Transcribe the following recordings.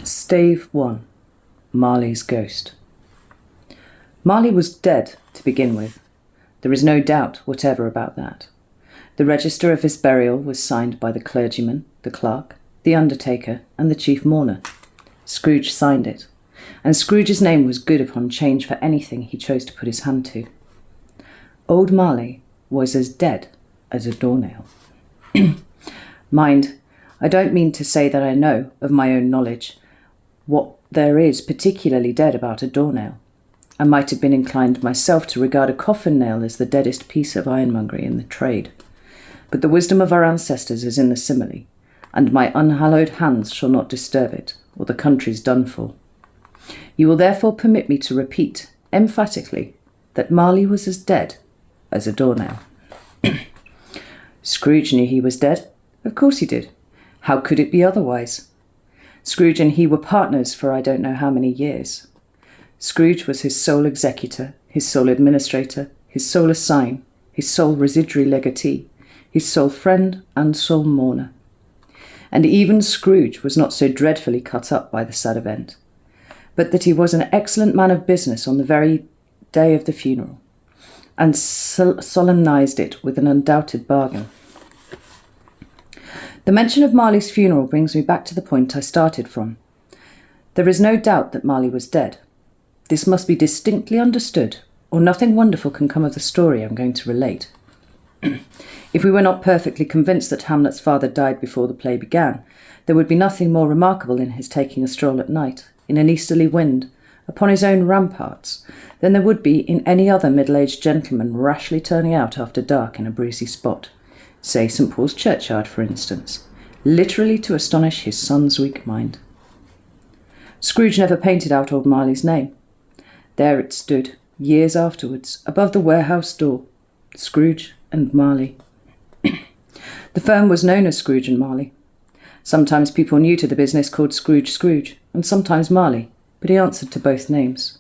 Stave 1. Marley's Ghost. Marley was dead to begin with. There is no doubt whatever about that. The register of his burial was signed by the clergyman, the clerk, the undertaker, and the chief mourner. Scrooge signed it, and Scrooge's name was good upon change for anything he chose to put his hand to. Old Marley was as dead as a doornail. Mind, I don't mean to say that I know, of my own knowledge, what there is particularly dead about a doornail. I might have been inclined myself to regard a coffin nail as the deadest piece of ironmongery in the trade. But the wisdom of our ancestors is in the simile, and my unhallowed hands shall not disturb it, or the country's done for. You will therefore permit me to repeat, emphatically, that Marley was as dead as a doornail. Scrooge knew he was dead. Of course he did. How could it be otherwise? Scrooge and he were partners for I don't know how many years. Scrooge was his sole executor, his sole administrator, his sole assign, his sole residuary legatee, his sole friend and sole mourner. And even Scrooge was not so dreadfully cut up by the sad event, but that he was an excellent man of business on the very day of the funeral, and solemnized it with an undoubted bargain. The mention of Marley's funeral brings me back to the point I started from. There is no doubt that Marley was dead. This must be distinctly understood, or nothing wonderful can come of the story I'm going to relate. If we were not perfectly convinced that Hamlet's father died before the play began, there would be nothing more remarkable in his taking a stroll at night, in an easterly wind, upon his own ramparts, than there would be in any other middle-aged gentleman rashly turning out after dark in a breezy spot, say St. Paul's churchyard, for instance, literally to astonish his son's weak mind. Scrooge never painted out old Marley's name. There it stood, years afterwards, above the warehouse door, Scrooge and Marley. The firm was known as Scrooge and Marley. Sometimes people new to the business called Scrooge, and sometimes Marley, but he answered to both names.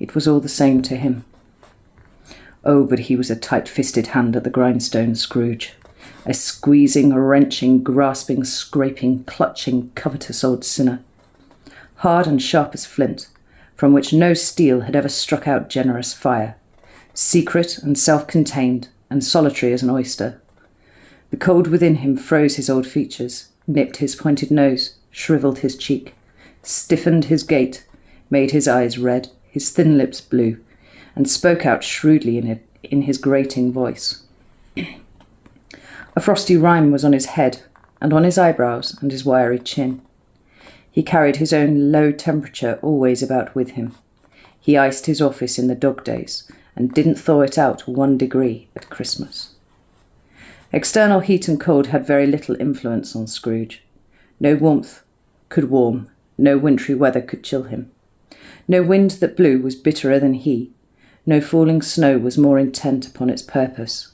It was all the same to him. Oh, but he was a tight-fisted hand at the grindstone, Scrooge. A squeezing, wrenching, grasping, scraping, clutching, covetous old sinner. Hard and sharp as flint, from which no steel had ever struck out generous fire. Secret and self-contained, and solitary as an oyster. The cold within him froze his old features, nipped his pointed nose, shrivelled his cheek, stiffened his gait, made his eyes red, his thin lips blue, and spoke out shrewdly in his grating voice. A frosty rime was on his head, and on his eyebrows and his wiry chin. He carried his own low temperature always about with him. He iced his office in the dog days, and didn't thaw it out 1 degree at Christmas. External heat and cold had very little influence on Scrooge. No warmth could warm, no wintry weather could chill him. No wind that blew was bitterer than he. No falling snow was more intent upon its purpose.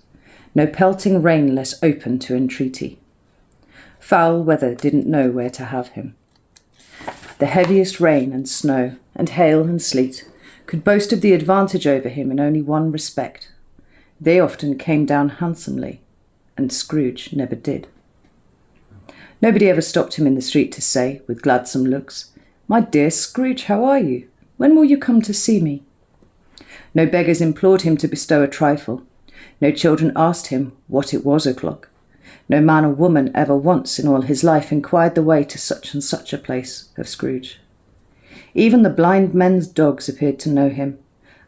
No pelting rain less open to entreaty. Foul weather didn't know where to have him. The heaviest rain and snow and hail and sleet could boast of the advantage over him in only one respect. They often came down handsomely, and Scrooge never did. Nobody ever stopped him in the street to say, with gladsome looks, "My dear Scrooge, how are you? When will you come to see me?" No beggars implored him to bestow a trifle. No children asked him what it was o'clock. No man or woman ever once in all his life inquired the way to such and such a place of Scrooge. Even the blind men's dogs appeared to know him,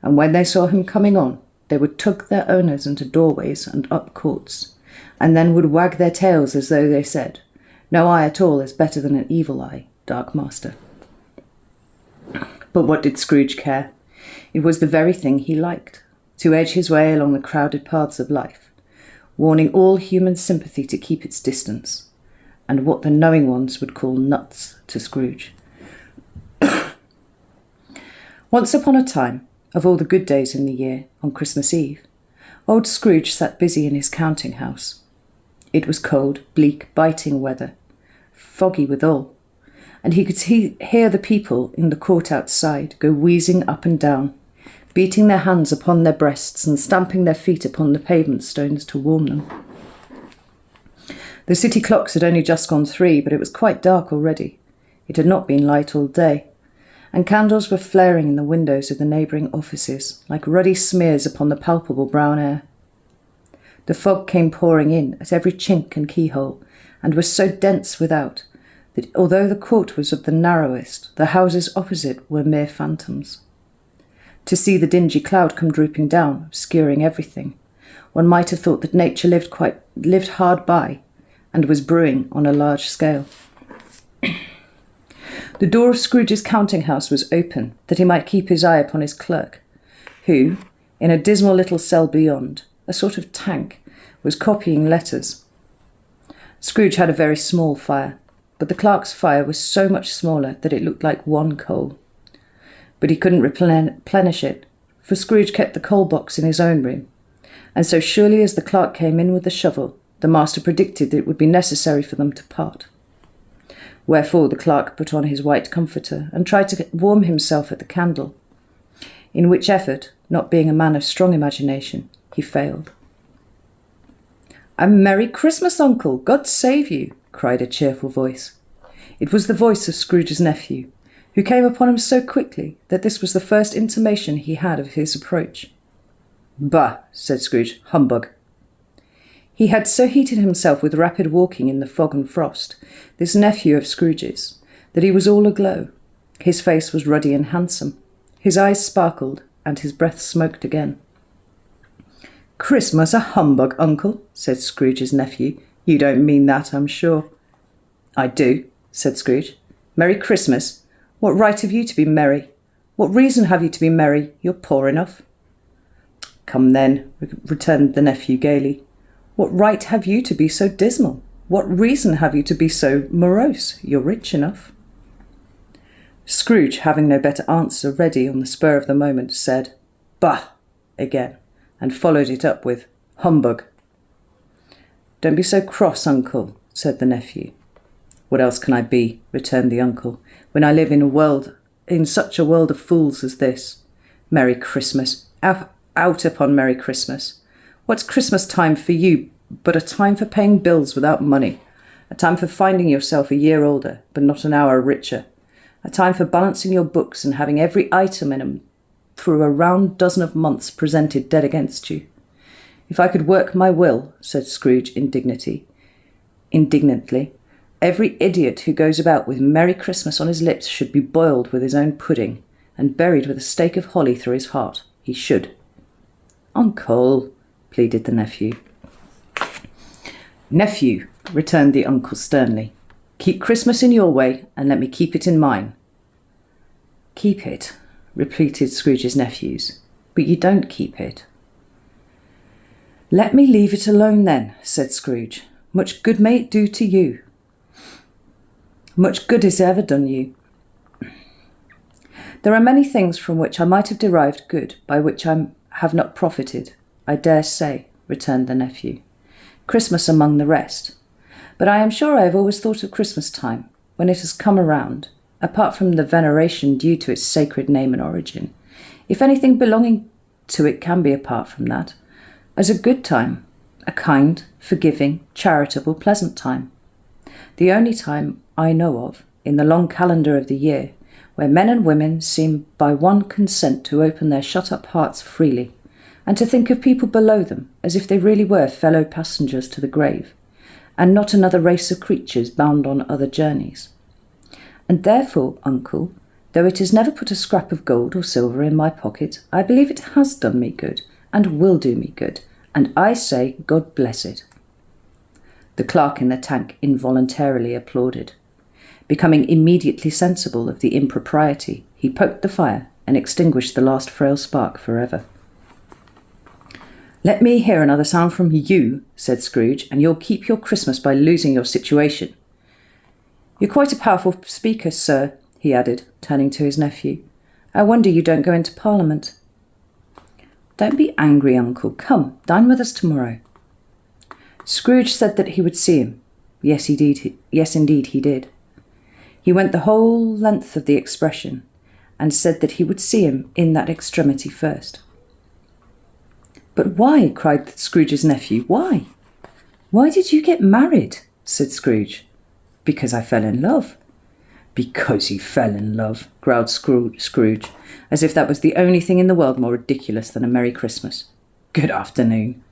and when they saw him coming on, they would tug their owners into doorways and up courts, and then would wag their tails as though they said, "No eye at all is better than an evil eye, dark master." But what did Scrooge care? It was the very thing he liked, to edge his way along the crowded paths of life, warning all human sympathy to keep its distance, and what the knowing ones would call nuts to Scrooge. Once upon a time, of all the good days in the year, on Christmas Eve, old Scrooge sat busy in his counting-house. It was cold, bleak, biting weather, foggy withal, and he could hear the people in the court outside go wheezing up and down, beating their hands upon their breasts and stamping their feet upon the pavement stones to warm them. The city clocks had only just gone 3, but it was quite dark already. It had not been light all day, and candles were flaring in the windows of the neighbouring offices like ruddy smears upon the palpable brown air. The fog came pouring in at every chink and keyhole, and was so dense without that although the court was of the narrowest, the houses opposite were mere phantoms. To see the dingy cloud come drooping down, obscuring everything, one might have thought that nature lived hard by, and was brewing on a large scale. The door of Scrooge's counting-house was open, that he might keep his eye upon his clerk, who, in a dismal little cell beyond, a sort of tank, was copying letters. Scrooge had a very small fire, but the clerk's fire was so much smaller that it looked like one coal. But he couldn't replenish it, for Scrooge kept the coal box in his own room, and so surely as the clerk came in with the shovel, the master predicted that it would be necessary for them to part. Wherefore the clerk put on his white comforter and tried to warm himself at the candle, in which effort, not being a man of strong imagination, he failed. "A Merry Christmas, Uncle! God save you!" cried a cheerful voice. It was the voice of Scrooge's nephew, who came upon him so quickly that this was the first intimation he had of his approach. "Bah!" said Scrooge. "Humbug!" He had so heated himself with rapid walking in the fog and frost, this nephew of Scrooge's, that he was all aglow. His face was ruddy and handsome. His eyes sparkled, and his breath smoked again. "Christmas a humbug, Uncle," said Scrooge's nephew. "You don't mean that, I'm sure." "I do," said Scrooge. "Merry Christmas? What right have you to be merry? What reason have you to be merry? You're poor enough." "Come then," returned the nephew gaily. "What right have you to be so dismal? What reason have you to be so morose? You're rich enough." Scrooge, having no better answer ready on the spur of the moment, said, "Bah!" again, and followed it up with, "Humbug." "Don't be so cross, Uncle," said the nephew. "What else can I be," returned the uncle, "when I live in such a world of fools as this? Merry Christmas! Out upon Merry Christmas! What's Christmas time for you but a time for paying bills without money, a time for finding yourself a year older but not an hour richer, a time for balancing your books and having every item in 'em through a round dozen of months presented dead against you? If I could work my will," said Scrooge indignantly, "every idiot who goes about with Merry Christmas on his lips should be boiled with his own pudding and buried with a stake of holly through his heart. He should." "Uncle," pleaded the nephew. "Nephew," returned the uncle sternly, "keep Christmas in your way and let me keep it in mine." "Keep it," repeated Scrooge's nephews, "but you don't keep it." "Let me leave it alone then," said Scrooge. "Much good may it do to you. Much good has ever done you. There are many things from which I might have derived good, by which I have not profited, I dare say," returned the nephew. "Christmas among the rest. But I am sure I have always thought of Christmas time, when it has come around, apart from the veneration due to its sacred name and origin, if anything belonging to it can be apart from that, as a good time, a kind, forgiving, charitable, pleasant time. The only time I know of, in the long calendar of the year, where men and women seem by one consent to open their shut-up hearts freely, and to think of people below them as if they really were fellow passengers to the grave, and not another race of creatures bound on other journeys. And therefore, Uncle, though it has never put a scrap of gold or silver in my pocket, I believe it has done me good, and will do me good, and I say, God bless it." The clerk in the tank involuntarily applauded. Becoming immediately sensible of the impropriety, he poked the fire and extinguished the last frail spark forever. "Let me hear another sound from you," said Scrooge, "and you'll keep your Christmas by losing your situation. You're quite a powerful speaker, sir," he added, turning to his nephew. "I wonder you don't go into Parliament." "Don't be angry, Uncle. Come, dine with us tomorrow." Scrooge said that he would see him. Yes, indeed he did. He went the whole length of the expression, and said that he would see him in that extremity first. "But why?" cried Scrooge's nephew. "Why? Why did you get married?" said Scrooge. "Because I fell in love." Because he fell in love, growled Scrooge, as if that was the only thing in the world more ridiculous than a Merry Christmas. Good afternoon.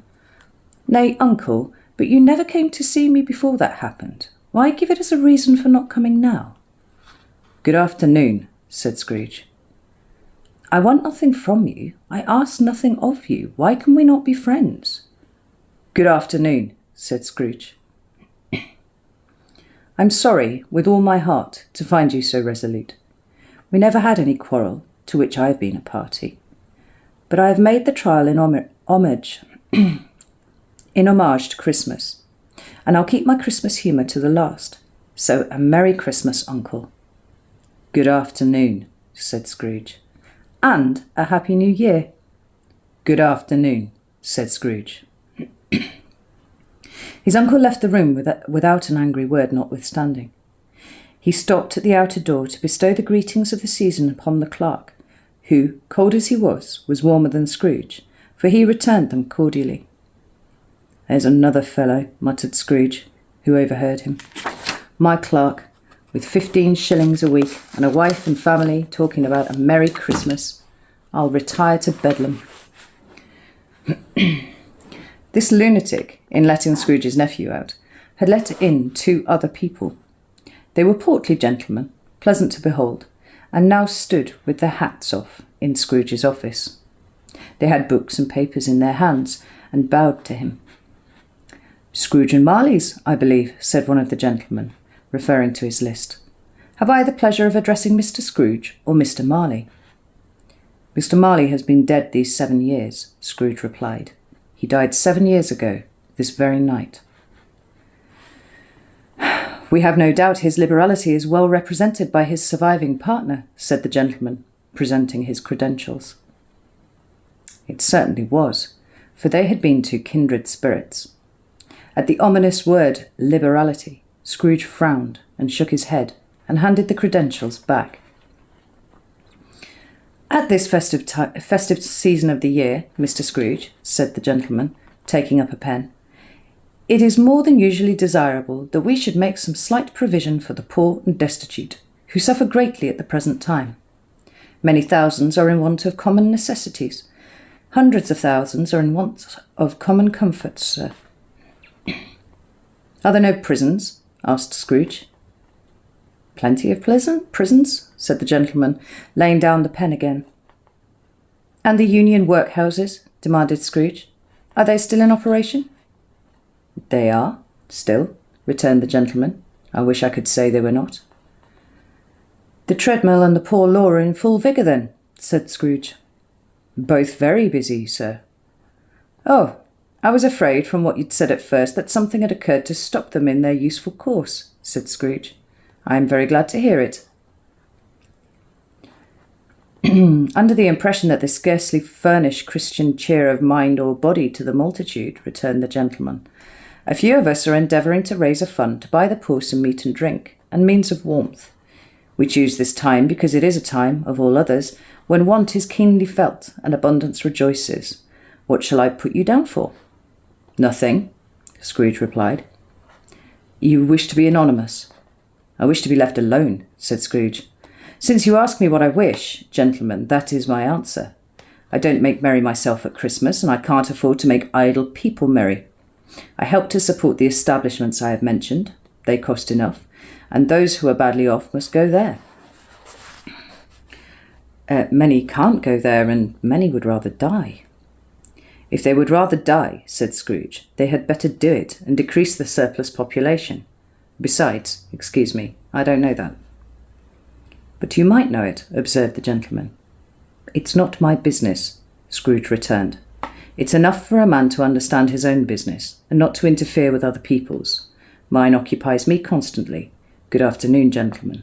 Nay, uncle, but you never came to see me before that happened. Why give it as a reason for not coming now? Good afternoon, said Scrooge. I want nothing from you. I ask nothing of you. Why can we not be friends? Good afternoon, said Scrooge. I'm sorry, with all my heart, to find you so resolute. We never had any quarrel, to which I have been a party. But I have made the trial in homage to Christmas, and I'll keep my Christmas humour to the last. So a Merry Christmas, uncle. Good afternoon, said Scrooge. And a Happy New Year. Good afternoon, said Scrooge. His uncle left the room without an angry word notwithstanding. He stopped at the outer door to bestow the greetings of the season upon the clerk, who, cold as he was warmer than Scrooge, for he returned them cordially. There's another fellow, muttered Scrooge, who overheard him. My clerk, with 15 shillings a week and a wife and family talking about a Merry Christmas. I'll retire to Bedlam. This lunatic, in letting Scrooge's nephew out, had let in 2 other people. They were portly gentlemen, pleasant to behold, and now stood with their hats off in Scrooge's office. They had books and papers in their hands and bowed to him. Scrooge and Marley's, I believe, said one of the gentlemen, referring to his list. Have I the pleasure of addressing Mr. Scrooge or Mr. Marley? Mr. Marley has been dead these 7 years, Scrooge replied. He died 7 years ago, this very night. We have no doubt his liberality is well represented by his surviving partner, said the gentleman, presenting his credentials. It certainly was, for they had been 2 kindred spirits. At the ominous word liberality, Scrooge frowned and shook his head and handed the credentials back. At this festive season of the year, Mr. Scrooge, said the gentleman, taking up a pen, it is more than usually desirable that we should make some slight provision for the poor and destitute, who suffer greatly at the present time. Many thousands are in want of common necessities. Hundreds of thousands are in want of common comforts, sir. Are there no prisons? Asked Scrooge. Plenty of prisons, said the gentleman, laying down the pen again. And the union workhouses? Demanded Scrooge. Are they still in operation? They are, still, returned the gentleman. I wish I could say they were not. The treadmill and the poor law are in full vigour, then, said Scrooge. Both very busy, sir. Oh, I was afraid from what you'd said at first that something had occurred to stop them in their useful course, said Scrooge. I am very glad to hear it. Under the impression that they scarcely furnish Christian cheer of mind or body to the multitude, returned the gentleman, a few of us are endeavouring to raise a fund to buy the poor some meat and drink, and means of warmth. We choose this time because it is a time, of all others, when want is keenly felt and abundance rejoices. What shall I put you down for? Nothing, Scrooge replied. You wish to be anonymous. I wish to be left alone, said Scrooge. Since you ask me what I wish, gentlemen, that is my answer. I don't make merry myself at Christmas, and I can't afford to make idle people merry. I help to support the establishments I have mentioned. They cost enough, and those who are badly off must go there. Many can't go there, and many would rather die. If they would rather die, said Scrooge, they had better do it and decrease the surplus population. Besides, excuse me, I don't know that. But you might know it, observed the gentleman. It's not my business, Scrooge returned. It's enough for a man to understand his own business and not to interfere with other people's. Mine occupies me constantly. Good afternoon, gentlemen.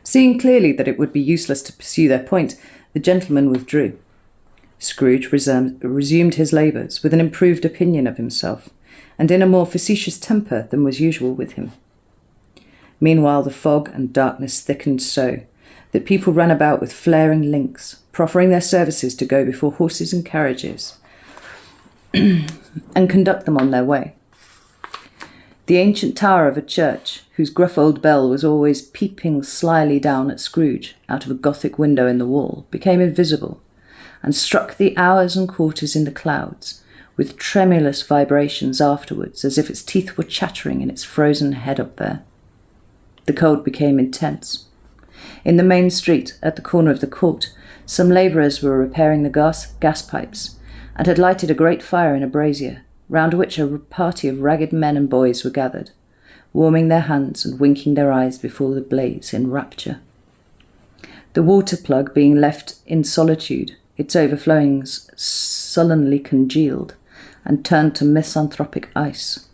Seeing clearly that it would be useless to pursue their point, the gentleman withdrew. Scrooge resumed his labours with an improved opinion of himself, and in a more facetious temper than was usual with him. Meanwhile the fog and darkness thickened so that people ran about with flaring links, proffering their services to go before horses and carriages and conduct them on their way. The ancient tower of a church, whose gruff old bell was always peeping slyly down at Scrooge out of a Gothic window in the wall, became invisible, and struck the hours and quarters in the clouds, with tremulous vibrations afterwards, as if its teeth were chattering in its frozen head up there. The cold became intense. In the main street, at the corner of the court, some labourers were repairing the gas pipes, and had lighted a great fire in a brazier, round which a party of ragged men and boys were gathered, warming their hands and winking their eyes before the blaze in rapture. The water plug being left in solitude, its overflowings sullenly congealed, and turned to misanthropic ice.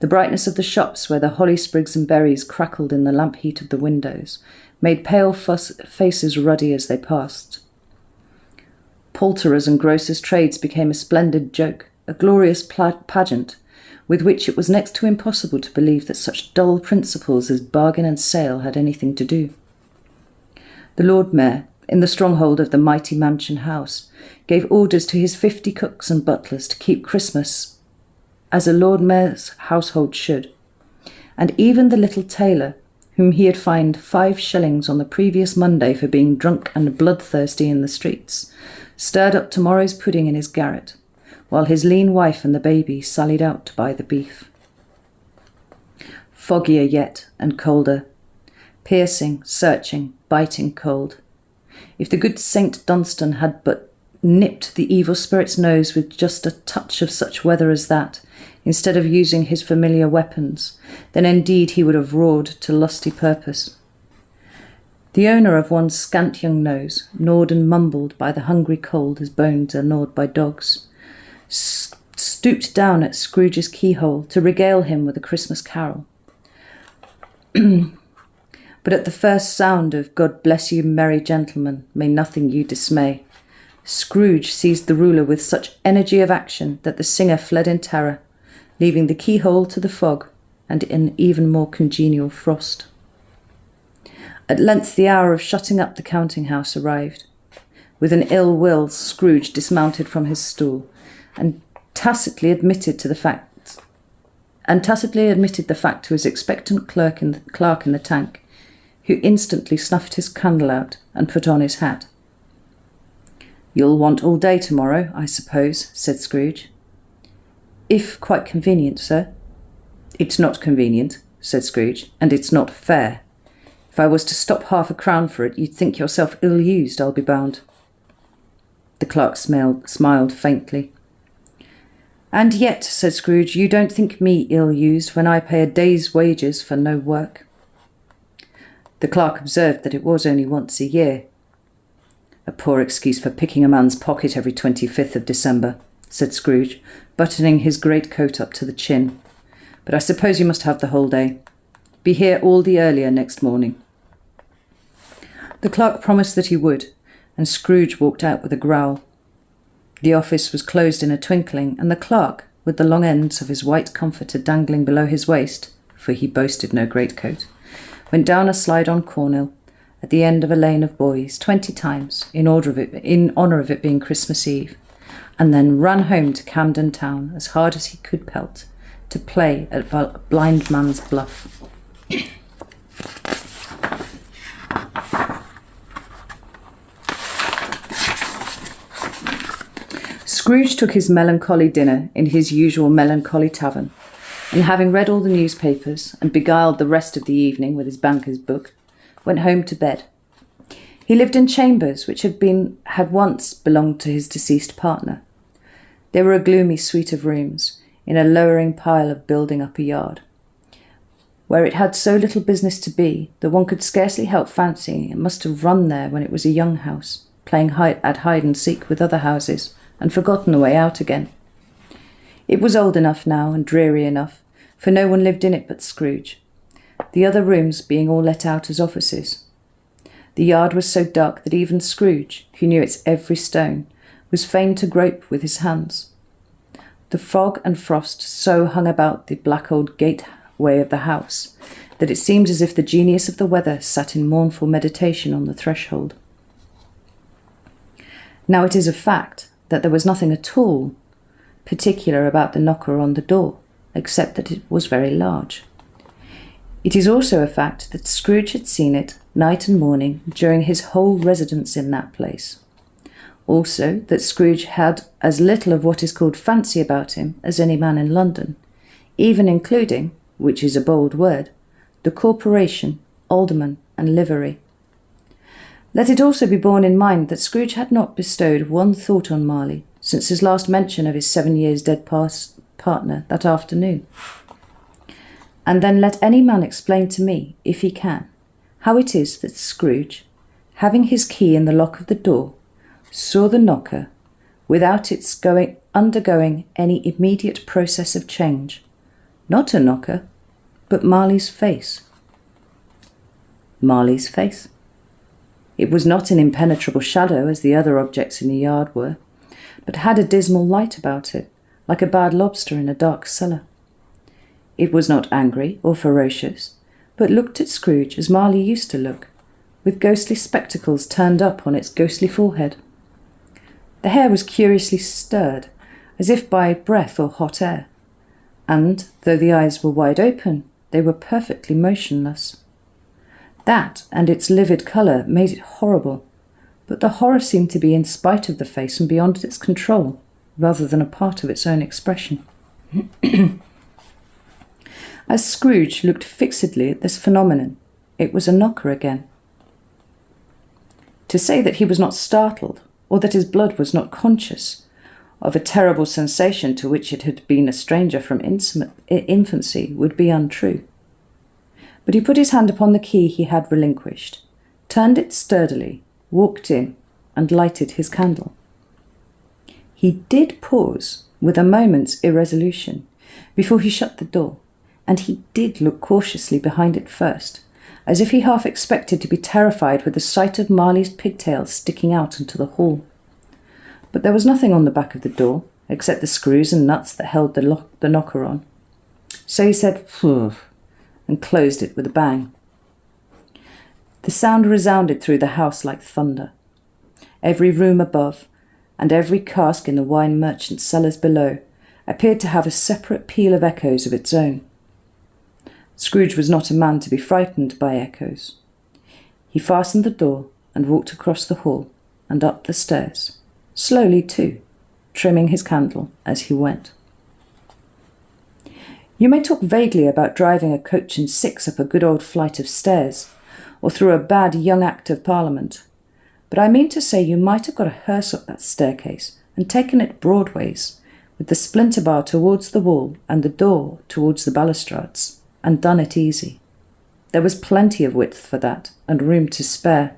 The brightness of the shops, where the holly sprigs and berries crackled in the lamp heat of the windows, made pale faces ruddy as they passed. Poulterers' and grocers' trades became a splendid joke, a glorious pageant, with which it was next to impossible to believe that such dull principles as bargain and sale had anything to do. The Lord Mayor, in the stronghold of the mighty mansion house, gave orders to his 50 cooks and butlers to keep Christmas as a Lord Mayor's household should, and even the little tailor, whom he had fined 5 shillings on the previous Monday for being drunk and bloodthirsty in the streets, stirred up tomorrow's pudding in his garret, while his lean wife and the baby sallied out to buy the beef. Foggier yet, and colder, piercing, searching, biting cold. If the good Saint Dunstan had but nipped the evil spirit's nose with just a touch of such weather as that, instead of using his familiar weapons, then indeed he would have roared to lusty purpose. The owner of one scant young nose, gnawed and mumbled by the hungry cold as bones are gnawed by dogs, stooped down at Scrooge's keyhole to regale him with a Christmas carol. But at the first sound of "God bless you, merry gentlemen, may nothing you dismay," Scrooge seized the ruler with such energy of action that the singer fled in terror, leaving the keyhole to the fog and an even more congenial frost. At length the hour of shutting up the counting-house arrived. With an ill will, Scrooge dismounted from his stool, and tacitly admitted the fact to his expectant clerk in the tank, who instantly snuffed his candle out and put on his hat. "You'll want all day tomorrow, I suppose," said Scrooge. "If quite convenient, sir." "It's not convenient," said Scrooge, "and it's not fair. If I was to stop £0.50 for it, you'd think yourself ill-used, I'll be bound." The clerk smiled faintly. "And yet," said Scrooge, "you don't think me ill-used when I pay a day's wages for no work." The clerk observed that it was only once a year. "A poor excuse for picking a man's pocket every 25th of December," said Scrooge, buttoning his greatcoat up to the chin. "But I suppose you must have the whole day. Be here all the earlier next morning." The clerk promised that he would, and Scrooge walked out with a growl. The office was closed in a twinkling, and the clerk, with the long ends of his white comforter dangling below his waist, for he boasted no greatcoat, went down a slide-on cornhill at the end of a lane of boys 20 times in honour of it being Christmas Eve, and then ran home to Camden Town as hard as he could pelt to play at blind man's bluff. Scrooge took his melancholy dinner in his usual melancholy tavern, and having read all the newspapers and beguiled the rest of the evening with his banker's book, went home to bed. He lived in chambers which had once belonged to his deceased partner. They were a gloomy suite of rooms, in a lowering pile of building up a yard, where it had so little business to be that one could scarcely help fancying it must have run there when it was a young house, playing at hide-and-seek with other houses, and forgotten the way out again. It was old enough now and dreary enough, for no one lived in it but Scrooge, the other rooms being all let out as offices. The yard was so dark that even Scrooge, who knew its every stone, was fain to grope with his hands. The fog and frost so hung about the black old gateway of the house that it seemed as if the genius of the weather sat in mournful meditation on the threshold. Now it is a fact that there was nothing at all particular about the knocker on the door, except that it was very large. It is also a fact that Scrooge had seen it night and morning during his whole residence in that place. Also that Scrooge had as little of what is called fancy about him as any man in London, even including, which is a bold word, the corporation, alderman, and livery. Let it also be borne in mind that Scrooge had not bestowed one thought on Marley since his last mention of his 7 years dead partner that afternoon. And then let any man explain to me, if he can, how it is that Scrooge, having his key in the lock of the door, saw the knocker without its undergoing any immediate process of change. Not a knocker, but Marley's face. Marley's face. It was not an impenetrable shadow as the other objects in the yard were, but had a dismal light about it, like a bad lobster in a dark cellar. It was not angry or ferocious, but looked at Scrooge as Marley used to look, with ghostly spectacles turned up on its ghostly forehead. The hair was curiously stirred, as if by breath or hot air, and, though the eyes were wide open, they were perfectly motionless. That and its livid colour made it horrible, but the horror seemed to be in spite of the face and beyond its control, rather than a part of its own expression. As Scrooge looked fixedly at this phenomenon, it was a knocker again. To say that he was not startled, or that his blood was not conscious of a terrible sensation to which it had been a stranger from infancy, would be untrue. But he put his hand upon the key he had relinquished, turned it sturdily, walked in, and lighted his candle. He did pause with a moment's irresolution before he shut the door, and he did look cautiously behind it first, as if he half expected to be terrified with the sight of Marley's pigtails sticking out into the hall. But there was nothing on the back of the door, except the screws and nuts that held the knocker on. So he said, "Phew," and closed it with a bang. The sound resounded through the house like thunder. Every room above, and every cask in the wine merchant's cellars below, appeared to have a separate peal of echoes of its own. Scrooge was not a man to be frightened by echoes. He fastened the door and walked across the hall and up the stairs, slowly too, trimming his candle as he went. You may talk vaguely about driving a coach and six up a good old flight of stairs, or through a bad young Act of Parliament, but I mean to say you might have got a hearse up that staircase and taken it broadways, with the splinter bar towards the wall and the door towards the balustrades, and done it easy. There was plenty of width for that, and room to spare,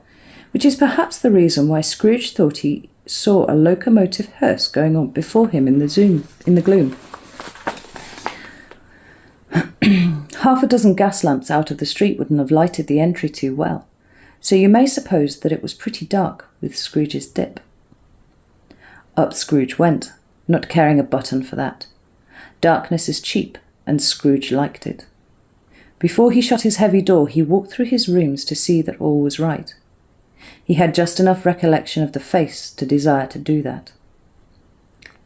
which is perhaps the reason why Scrooge thought he saw a locomotive hearse going on before him in the gloom. Half a dozen gas lamps out of the street wouldn't have lighted the entry too well, so you may suppose that it was pretty dark with Scrooge's dip. Up Scrooge went, not caring a button for that. Darkness is cheap, and Scrooge liked it. Before he shut his heavy door, he walked through his rooms to see that all was right. He had just enough recollection of the face to desire to do that.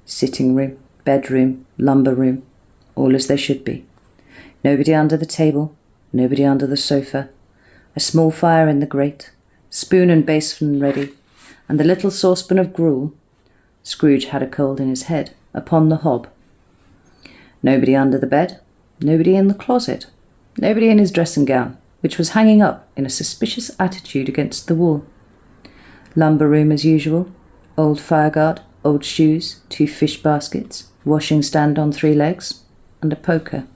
Sitting room, bedroom, lumber room, all as they should be. Nobody under the table, nobody under the sofa, a small fire in the grate, spoon and basin ready, and the little saucepan of gruel. Scrooge had a cold in his head, upon the hob. Nobody under the bed, nobody in the closet, nobody in his dressing gown, which was hanging up in a suspicious attitude against the wall. Lumber room as usual, old fireguard, old shoes, 2 fish baskets, washing stand on 3 legs, and a poker.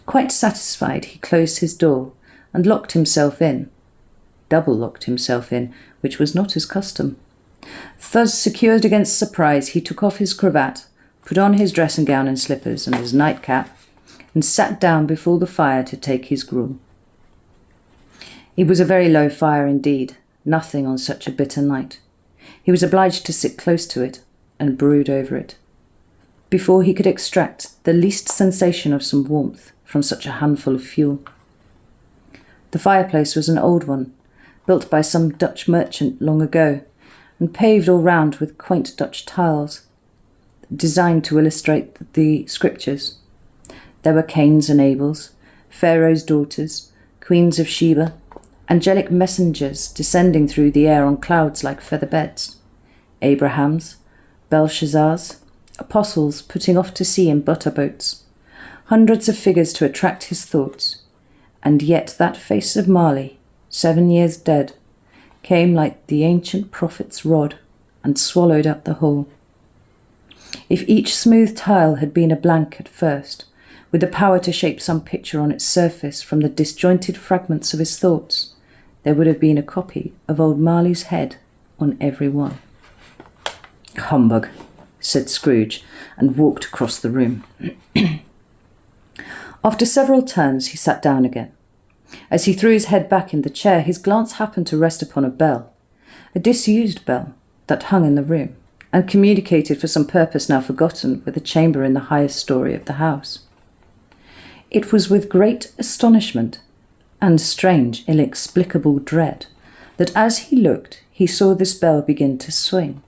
Quite satisfied, he closed his door and locked himself in. Double-locked himself in, which was not his custom. Thus secured against surprise, he took off his cravat, put on his dressing gown and slippers and his nightcap, and sat down before the fire to take his gruel. It was a very low fire indeed, nothing on such a bitter night. He was obliged to sit close to it and brood over it, before he could extract the least sensation of some warmth from such a handful of fuel. The fireplace was an old one, built by some Dutch merchant long ago, and paved all round with quaint Dutch tiles. designed to illustrate the scriptures. There were Cains and Abels, Pharaoh's daughters, queens of Sheba, angelic messengers descending through the air on clouds like feather beds, Abrahams, Belshazzars, apostles putting off to sea in butter boats, hundreds of figures to attract his thoughts, and yet that face of Marley, 7 years dead, came like the ancient prophet's rod and swallowed up the whole. If each smooth tile had been a blank at first, with the power to shape some picture on its surface from the disjointed fragments of his thoughts, there would have been a copy of old Marley's head on every one. "Humbug," said Scrooge, and walked across the room. After several turns, he sat down again. As he threw his head back in the chair, his glance happened to rest upon a bell, a disused bell that hung in the room, and communicated for some purpose now forgotten with a chamber in the highest story of the house. It was with great astonishment and strange, inexplicable dread that as he looked, he saw this bell begin to swing.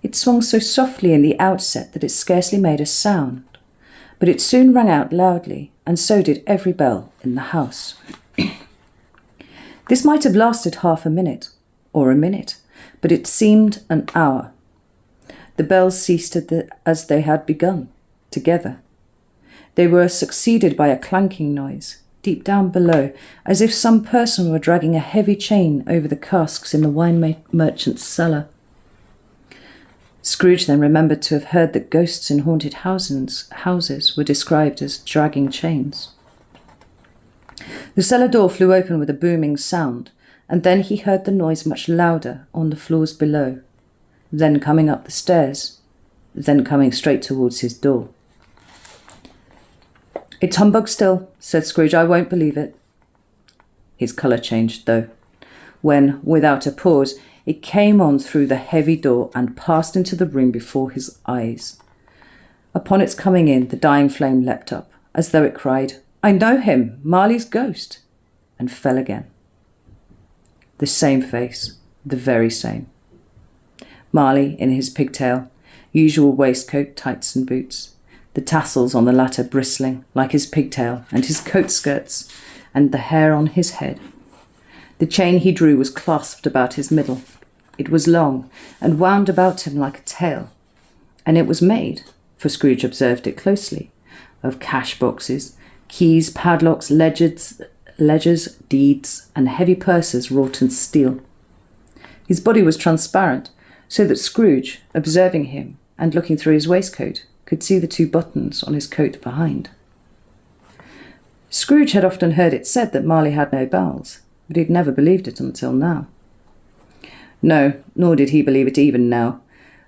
It swung so softly in the outset that it scarcely made a sound, but it soon rang out loudly, and so did every bell in the house. This might have lasted half a minute, or a minute, but it seemed an hour. The bells ceased as they had begun, together. They were succeeded by a clanking noise, deep down below, as if some person were dragging a heavy chain over the casks in the wine merchant's cellar. Scrooge then remembered to have heard that ghosts in haunted houses were described as dragging chains. The cellar door flew open with a booming sound, and then he heard the noise much louder on the floors below, then coming up the stairs, then coming straight towards his door. "It's humbug still," said Scrooge. "I won't believe it." His colour changed, though, when, without a pause, it came on through the heavy door and passed into the room before his eyes. Upon its coming in, the dying flame leapt up, as though it cried, "I know him, Marley's ghost," and fell again. The same face, the very same. Marley in his pigtail, usual waistcoat, tights and boots, the tassels on the latter bristling like his pigtail and his coat skirts, and the hair on his head. The chain he drew was clasped about his middle. It was long and wound about him like a tail, and it was made, for Scrooge observed it closely, of cash boxes, keys, padlocks, ledgers, deeds, and heavy purses wrought in steel. His body was transparent, so that Scrooge, observing him and looking through his waistcoat, could see the 2 buttons on his coat behind. Scrooge had often heard it said that Marley had no bowels, but he'd never believed it until now. No, nor did he believe it even now,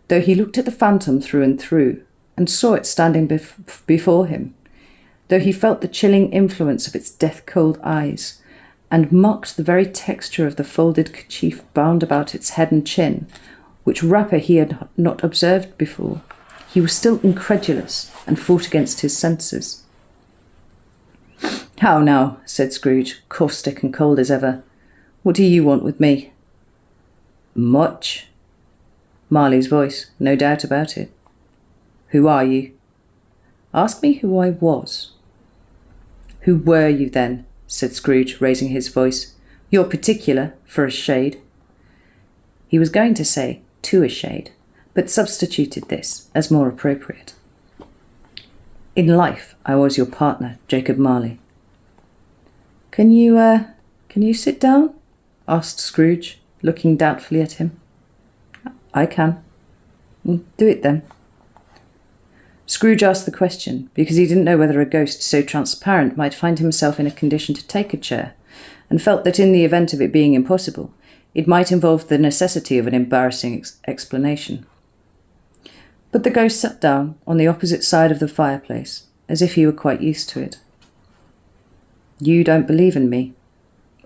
though he looked at the phantom through and through, and saw it standing before him, though he felt the chilling influence of its death-cold eyes, and mocked the very texture of the folded kerchief bound about its head and chin, which wrapper he had not observed before. He was still incredulous, and fought against his senses. "How now?" said Scrooge, caustic and cold as ever. "What do you want with me?" "Much." Marley's voice, no doubt about it. "Who are you?" "Ask me who I was." "Who were you then?" said Scrooge, raising his voice. "You're particular, for a shade." He was going to say, "to a shade," but substituted this as more appropriate. "In life, I was your partner, Jacob Marley." Can you sit down?" asked Scrooge, looking doubtfully at him. "I can." "Do it then." Scrooge asked the question because he didn't know whether a ghost so transparent might find himself in a condition to take a chair, and felt that in the event of it being impossible, it might involve the necessity of an embarrassing explanation. But the ghost sat down on the opposite side of the fireplace, as if he were quite used to it. "You don't believe in me,"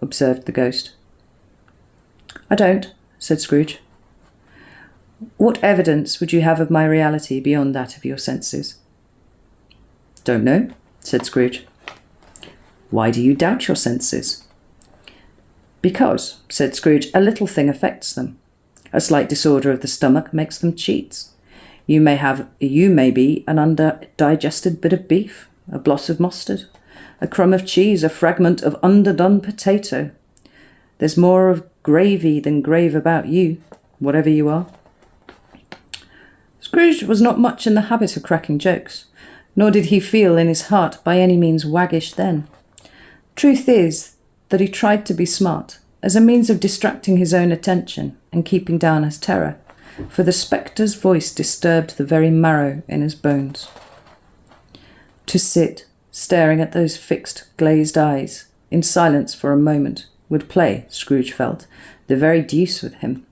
observed the ghost. "I don't," said Scrooge. "What evidence would you have of my reality beyond that of your senses?" "Don't know," said Scrooge. "Why do you doubt your senses?" "Because," said Scrooge, "a little thing affects them. A slight disorder of the stomach makes them cheats. You may be an underdigested bit of beef, a blot of mustard, a crumb of cheese, a fragment of underdone potato. There's more of gravy than grave about you, whatever you are. Scrooge was not much in the habit of cracking jokes, nor did he feel in his heart by any means waggish then. Truth is that he tried to be smart, as a means of distracting his own attention and keeping down his terror, for the spectre's voice disturbed the very marrow in his bones. To sit, staring at those fixed, glazed eyes, in silence for a moment, would play, Scrooge felt, the very deuce with him.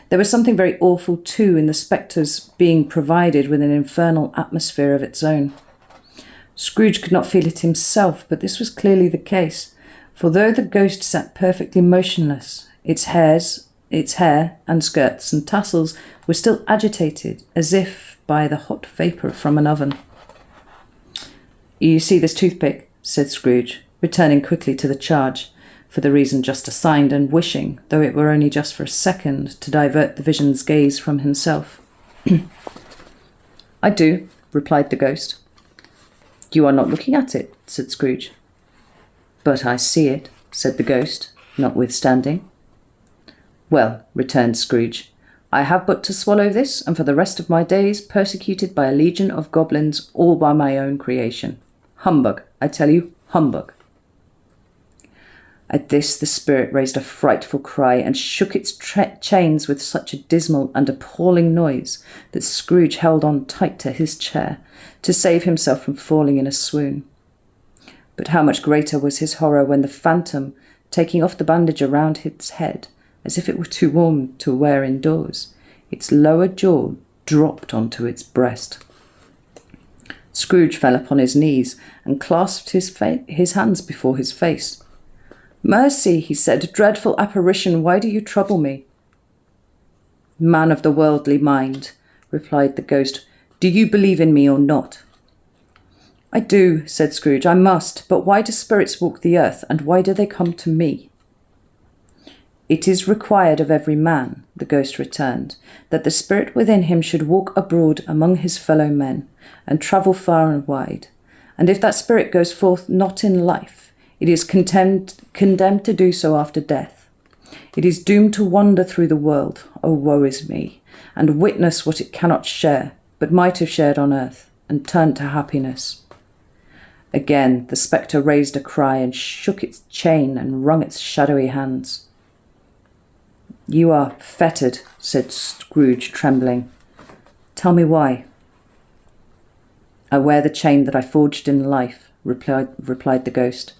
There was something very awful, too, in the spectre's being provided with an infernal atmosphere of its own. Scrooge could not feel it himself, but this was clearly the case, for though the ghost sat perfectly motionless, its hair and skirts and tassels were still agitated, as if by the hot vapour from an oven. "You see this toothpick?" said Scrooge, returning quickly to the charge, for the reason just assigned, and wishing, though it were only just for a second, to divert the vision's gaze from himself. "I do," replied the ghost. "You are not looking at it," said Scrooge. "But I see it," said the ghost, notwithstanding. "Well," returned Scrooge, "I have but to swallow this, and for the rest of my days persecuted by a legion of goblins, all by my own creation. Humbug, I tell you, humbug." At this the spirit raised a frightful cry and shook its chains with such a dismal and appalling noise that Scrooge held on tight to his chair to save himself from falling in a swoon. But how much greater was his horror when the phantom, taking off the bandage around its head, as if it were too warm to wear indoors, its lower jaw dropped onto its breast. Scrooge fell upon his knees and clasped his hands before his face. "Mercy," he said, "dreadful apparition, why do you trouble me?" "Man of the worldly mind," replied the ghost, "do you believe in me or not?" "I do," said Scrooge, "I must, but why do spirits walk the earth, and why do they come to me?" "It is required of every man," the ghost returned, "that the spirit within him should walk abroad among his fellow men, and travel far and wide. And if that spirit goes forth not in life, it is condemned to do so after death. It is doomed to wander through the world, oh woe is me, and witness what it cannot share, but might have shared on earth, and turned to happiness." Again the spectre raised a cry and shook its chain and wrung its shadowy hands. "You are fettered," said Scrooge, trembling. "Tell me why." "I wear the chain that I forged in life," replied the ghost.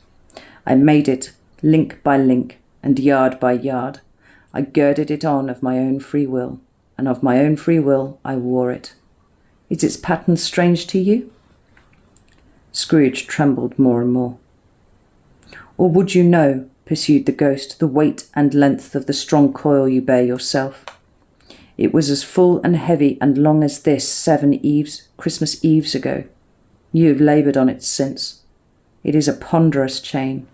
"I made it, link by link, and yard by yard. I girded it on of my own free will, and of my own free will I wore it. Is its pattern strange to you?" Scrooge trembled more and more. "Or would you know," pursued the ghost, "the weight and length of the strong coil you bear yourself? It was as full and heavy and long as this 7 Christmas Eves ago. You have laboured on it since. It is a ponderous chain."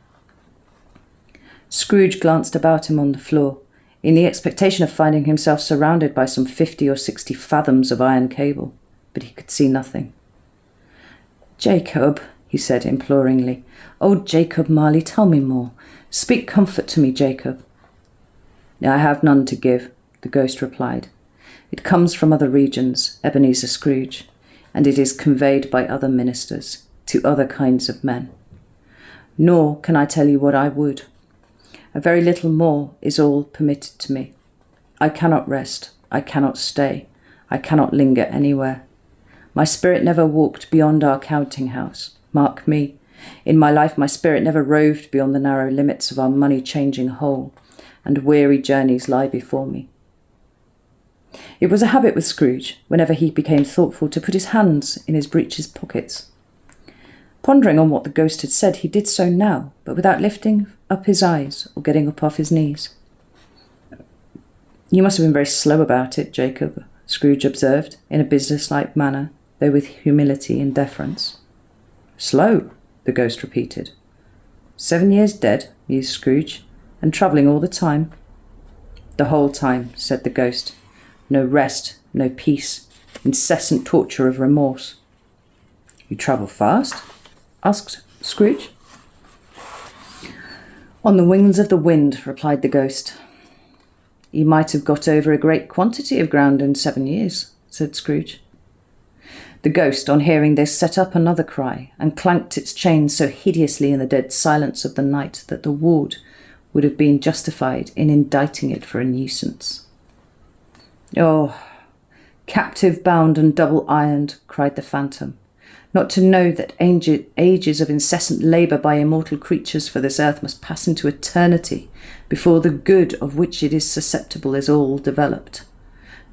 Scrooge glanced about him on the floor, in the expectation of finding himself surrounded by some 50 or 60 fathoms of iron cable, but he could see nothing. "Jacob," he said imploringly. "Oh, Jacob Marley, tell me more. Speak comfort to me, Jacob." "I have none to give," the ghost replied. "It comes from other regions, Ebenezer Scrooge, and it is conveyed by other ministers, to other kinds of men. Nor can I tell you what I would. A very little more is all permitted to me. I cannot rest, I cannot stay, I cannot linger anywhere. My spirit never walked beyond our counting house. Mark me, in my life my spirit never roved beyond the narrow limits of our money-changing hole, and weary journeys lie before me." It was a habit with Scrooge, whenever he became thoughtful, to put his hands in his breeches pockets. Pondering on what the ghost had said, he did so now, but without lifting up his eyes or getting up off his knees. "You must have been very slow about it, Jacob," Scrooge observed, in a businesslike manner, though with humility and deference. "Slow," the ghost repeated. 7 years dead," mused Scrooge, "and travelling all the time?" "The whole time," said the ghost. "No rest, no peace, incessant torture of remorse. You travel fast? Asked Scrooge. On the wings of the wind, replied the ghost. You might have got over a great quantity of ground in 7 years, said Scrooge. The ghost, on hearing this, set up another cry, and clanked its chain so hideously in the dead silence of the night that the ward would have been justified in indicting it for a nuisance. Oh, captive bound and double-ironed, cried the phantom, not to know that ages of incessant labour by immortal creatures for this earth must pass into eternity before the good of which it is susceptible is all developed.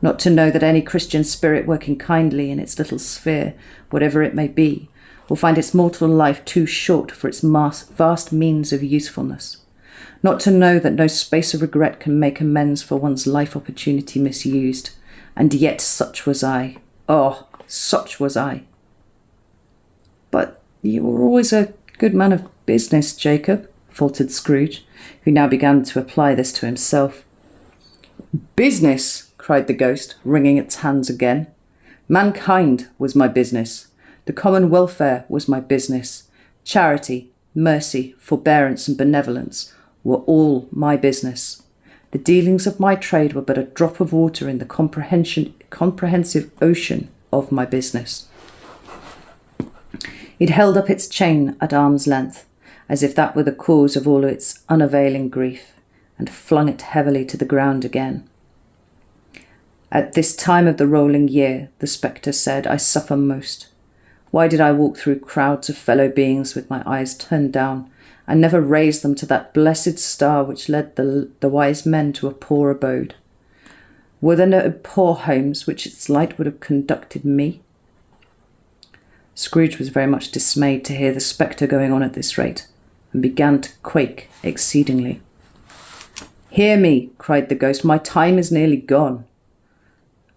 Not to know that any Christian spirit working kindly in its little sphere, whatever it may be, will find its mortal life too short for its vast means of usefulness. Not to know that no space of regret can make amends for one's life opportunity misused. And yet such was I. Oh, such was I. But you were always a good man of business, Jacob, faltered Scrooge, who now began to apply this to himself. Business! Cried the ghost, wringing its hands again. Mankind was my business. The common welfare was my business. Charity, mercy, forbearance, and benevolence were all my business. The dealings of my trade were but a drop of water in the comprehensive ocean of my business. It held up its chain at arm's length, as if that were the cause of all its unavailing grief, and flung it heavily to the ground again. At this time of the rolling year, the spectre said, I suffer most. Why did I walk through crowds of fellow beings with my eyes turned down, and never raise them to that blessed star which led the wise men to a poor abode? Were there no poor homes which its light would have conducted me? Scrooge was very much dismayed to hear the spectre going on at this rate, and began to quake exceedingly. Hear me, cried the ghost, my time is nearly gone.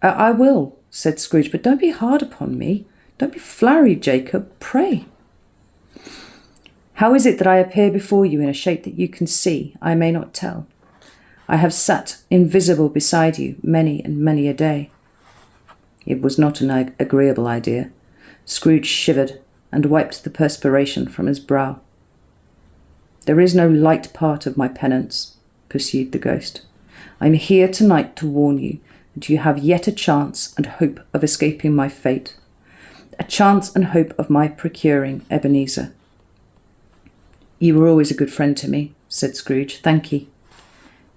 I will, said Scrooge, but don't be hard upon me. Don't be flowery, Jacob, pray. How is it that I appear before you in a shape that you can see, I may not tell? I have sat invisible beside you many and many a day. It was not an agreeable idea. Scrooge shivered and wiped the perspiration from his brow. There is no light part of my penance, pursued the ghost. I am here tonight to warn you that you have yet a chance and hope of escaping my fate, a chance and hope of my procuring Ebenezer. You were always a good friend to me, said Scrooge. Thank ye.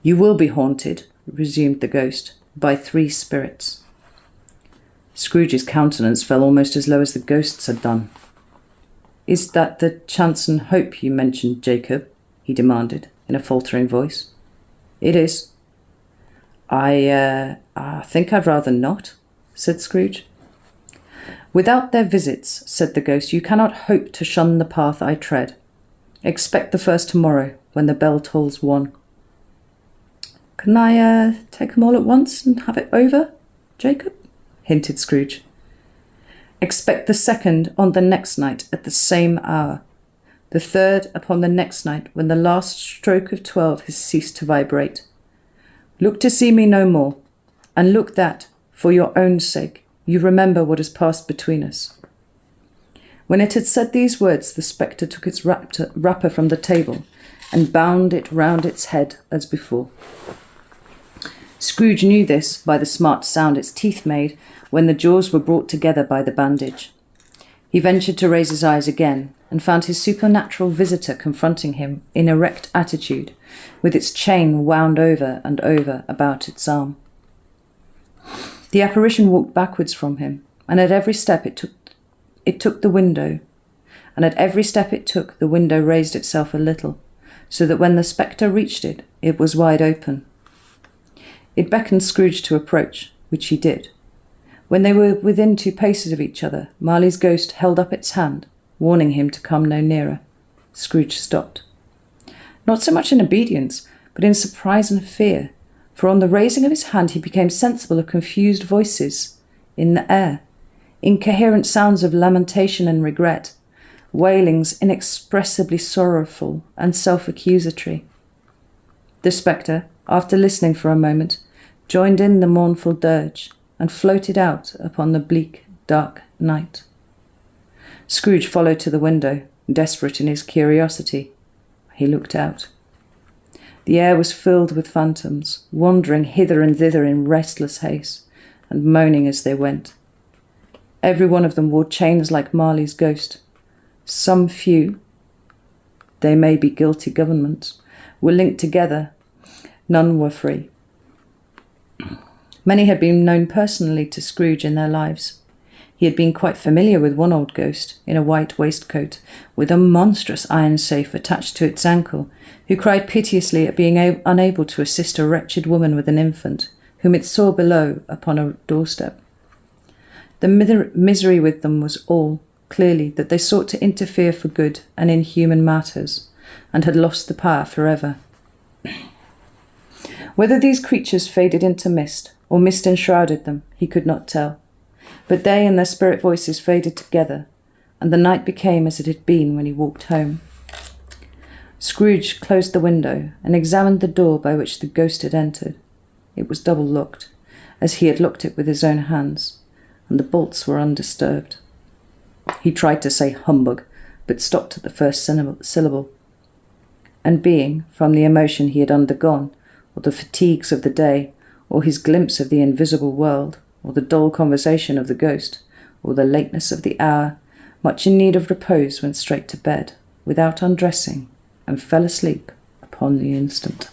You will be haunted, resumed the ghost, by 3 spirits. Scrooge's countenance fell almost as low as the ghost's had done. Is that the chance and hope you mentioned, Jacob? He demanded, in a faltering voice. It is. I think I'd rather not, said Scrooge. Without their visits, said the ghost, you cannot hope to shun the path I tread. Expect the first tomorrow, when the bell tolls 1. Can I take them all at once and have it over, Jacob? Hinted Scrooge. Expect the second on the next night at the same hour. The third upon the next night, when the last stroke of 12 has ceased to vibrate. Look to see me no more, and look that, for your own sake, you remember what has passed between us. When it had said these words, the spectre took its wrapper from the table and bound it round its head as before. Scrooge knew this by the smart sound its teeth made when the jaws were brought together by the bandage. He ventured to raise his eyes again and found his supernatural visitor confronting him in erect attitude, with its chain wound over and over about its arm. The apparition walked backwards from him, and at every step it took the window, and at every step it took, the window raised itself a little, so that when the spectre reached it, it was wide open. It beckoned Scrooge to approach, which he did. When they were within 2 paces of each other, Marley's ghost held up its hand, warning him to come no nearer. Scrooge stopped. Not so much in obedience, but in surprise and fear, for on the raising of his hand he became sensible of confused voices in the air, incoherent sounds of lamentation and regret, wailings inexpressibly sorrowful and self-accusatory. The spectre, after listening for a moment, joined in the mournful dirge, and floated out upon the bleak, dark night. Scrooge followed to the window, desperate in his curiosity. He looked out. The air was filled with phantoms, wandering hither and thither in restless haste, and moaning as they went. Every one of them wore chains like Marley's ghost. Some few, they may be guilty governments, were linked together. None were free. Many had been known personally to Scrooge in their lives. He had been quite familiar with one old ghost, in a white waistcoat, with a monstrous iron safe attached to its ankle, who cried piteously at being unable to assist a wretched woman with an infant, whom it saw below upon a doorstep. The misery with them was all, clearly, that they sought to interfere for good and in human matters, and had lost the power forever. Whether these creatures faded into mist, or mist enshrouded them, he could not tell. But they and their spirit voices faded together, and the night became as it had been when he walked home. Scrooge closed the window and examined the door by which the ghost had entered. It was double-locked, as he had locked it with his own hands, and the bolts were undisturbed. He tried to say humbug, but stopped at the first syllable. And being, from the emotion he had undergone, or the fatigues of the day, or his glimpse of the invisible world, or the dull conversation of the ghost, or the lateness of the hour, much in need of repose, went straight to bed, without undressing, and fell asleep upon the instant.